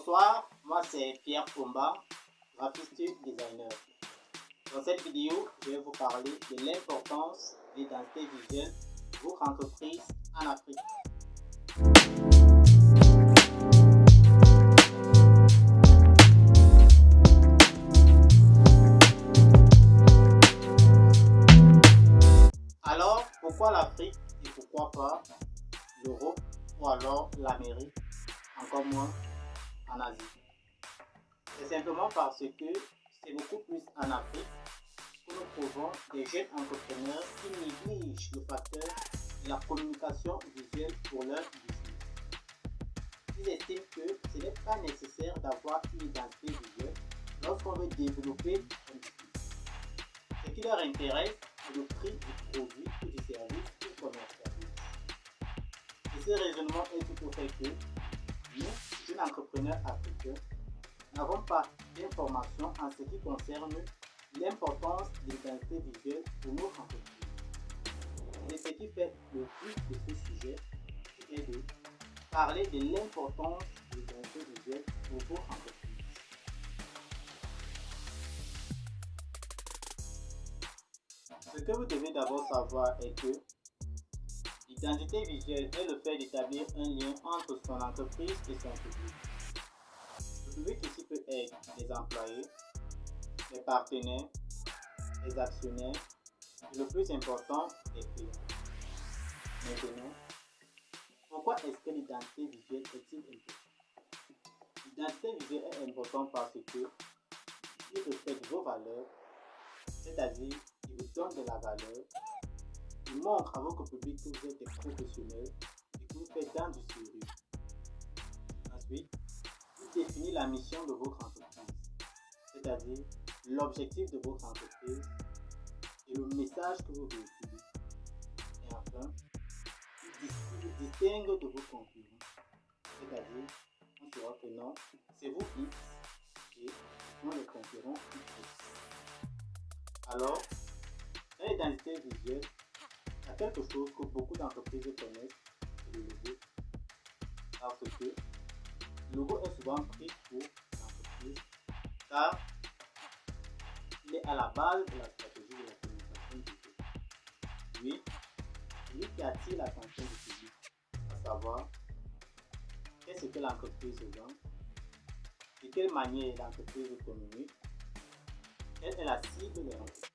Bonsoir, moi c'est Pierre Pomba, graphiste designer. Dans cette vidéo, je vais vous parler de l'importance de l'identité visuelle de votre entreprise en Afrique. Alors, pourquoi l'Afrique et pourquoi pas l'Europe ou alors l'Amérique, encore moins en Asie? C'est simplement parce que c'est beaucoup plus en Afrique que nous trouvons des jeunes entrepreneurs qui négligent le facteur de la communication visuelle pour leur business. Ils estiment que ce n'est pas nécessaire d'avoir une identité visuelle lorsqu'on veut développer un business. Ce qui leur intéresse, c'est le prix du produit ou du service qu'ils commercialisent. Et ce raisonnement est tout au fait que nous, jeunes entrepreneurs africains, n'avons pas d'informations en ce qui concerne l'importance de l'identité visuelle pour nos entreprises. Et ce qui fait le but de ce sujet est de parler de l'importance de l'identité visuelle pour vos entreprises. Ce que vous devez d'abord savoir est que l'identité visuelle est le fait d'établir un lien entre son entreprise et son public. Le public ici peut être les employés, les partenaires, les actionnaires et le plus important, les clients. Maintenant, pourquoi est-ce que l'identité visuelle est-il importante? L'identité visuelle est importante parce que il reflète vos valeurs, c'est-à-dire il vous donne de la valeur, il montre à votre public que vous êtes des professionnels et que vous faites dans du sérieux. Ensuite, il définit la mission de votre entreprise, c'est-à-dire l'objectif de votre entreprise et le message que vous véhiculez. Et enfin, il distingue de vos concurrents, c'est-à-dire on saura que non, c'est vous X et non les concurrents X. Alors, dans l'identité visuelle, il y a quelque chose que beaucoup d'entreprises connaissent, c'est le logo, parce que le logo est souvent pris pour l'entreprise car il est à la base de la stratégie de la communication visuelle. Oui, celui qui attire l'attention du public, à savoir qu'est-ce que l'entreprise vend, de quelle manière l'entreprise communique, quelle est la cible de l'entreprise.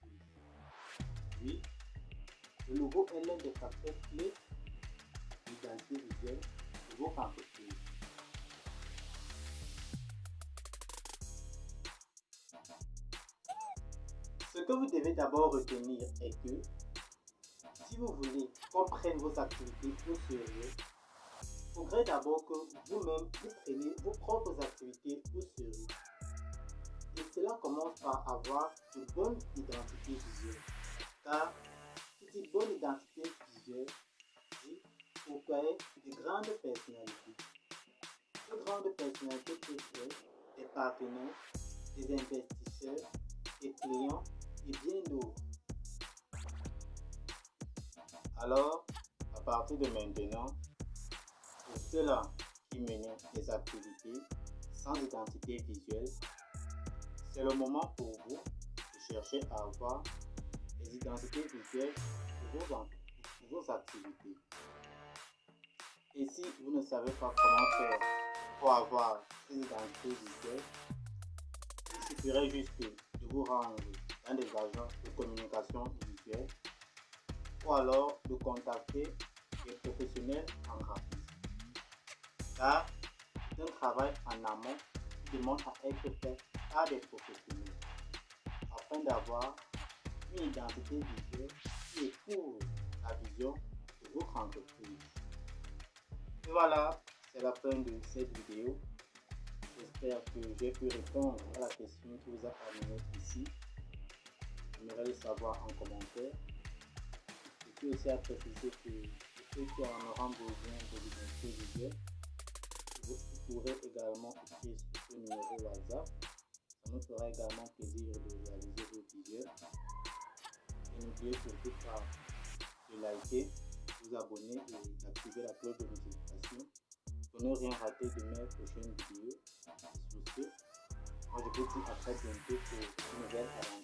Oui, le logo est l'un des facteurs clés de l'identité visuelle de votre entreprise. Ce que vous devez d'abord retenir est que si vous voulez qu'on prenne vos activités au sérieux, il faudrait d'abord que vous-même vous preniez vos propres activités au sérieux. Et cela commence par avoir une bonne identité visuelle. Car qui dit bonne identité visuelle dit côtoyer de grandes personnalités. Ces grandes personnalités peuvent être des partenaires, des investisseurs, des clients et bien d'autres. Alors, à partir de maintenant, pour ceux-là qui mènent des activités sans identité visuelle, c'est le moment pour vous de chercher à avoir des identités visuelles pour vos activités. Et si vous ne savez pas comment faire pour avoir ces identités visuelles, il suffirait juste de vous rendre dans des agences de communication visuelle ou alors de contacter des professionnels en graphisme. Car c'est un travail en amont qui demande à être fait par des professionnels afin d'avoir une identité visuelle qui épouse la vision de votre entreprise. Et voilà, c'est la fin de cette vidéo. J'espère que j'ai pu répondre à la question qui vous a amené ici. J'aimerais le savoir en commentaire. Je peux aussi préciser que ceux qui en auront besoin de l'identité visuelle, vous pourrez également écrire sur ce numéro WhatsApp. Ça nous fera également plaisir de réaliser vos visuels. Et n'oubliez surtout pas de liker, vous abonner et d'activer la cloche de notification pour ne rien rater de mes prochaines vidéos. Sur ce, moi je vous dis à très bientôt pour une nouvelle aventure.